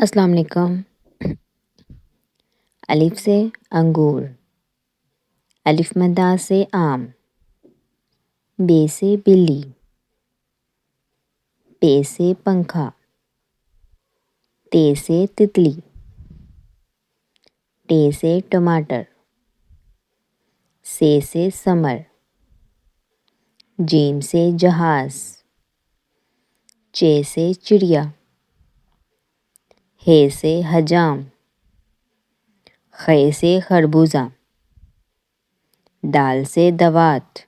السلام علیکم۔ الف سے انگور، الف مدہ سے آم، بے سے بلی، پے سے پنکھا، تے سے تتلی، ٹے سے ٹماٹر، سے سمر، جیم سے جہاز، چے سے چڑیا، ہے سے حجام، خے سے خربوزہ، دال سے دوات،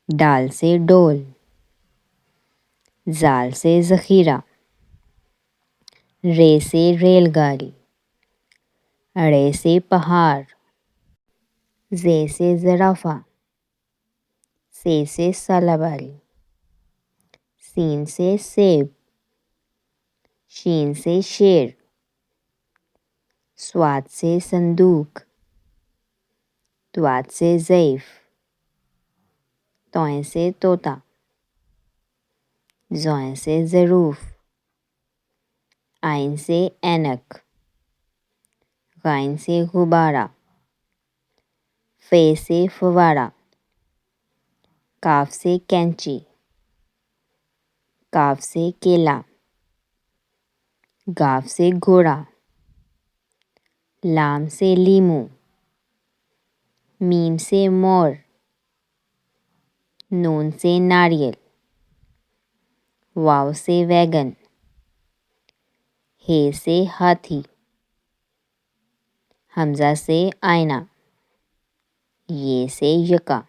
ڈال سے ڈول، زال سے ذخیرہ، رے سے ریل گاڑی، اڑے سے پہاڑ، زے سے زرافہ، سے سالاباری، سین سے سیب، شین سے شیر، صاد سے صندوق، طاء سے ضعیف، طویں سے طوطا، زویں سے ظروف، عین سے اینک، غین سے غبارہ، فے سے فوارہ، کاف سے کینچی، کاف سے کیلا، گاف سے گھوڑا، لام سے لیمو، میم سے مور، نون سے ناریل، واو سے ویگن، ہے سے ہاتھی، حمزہ سے آئینہ، یہ سے یکا۔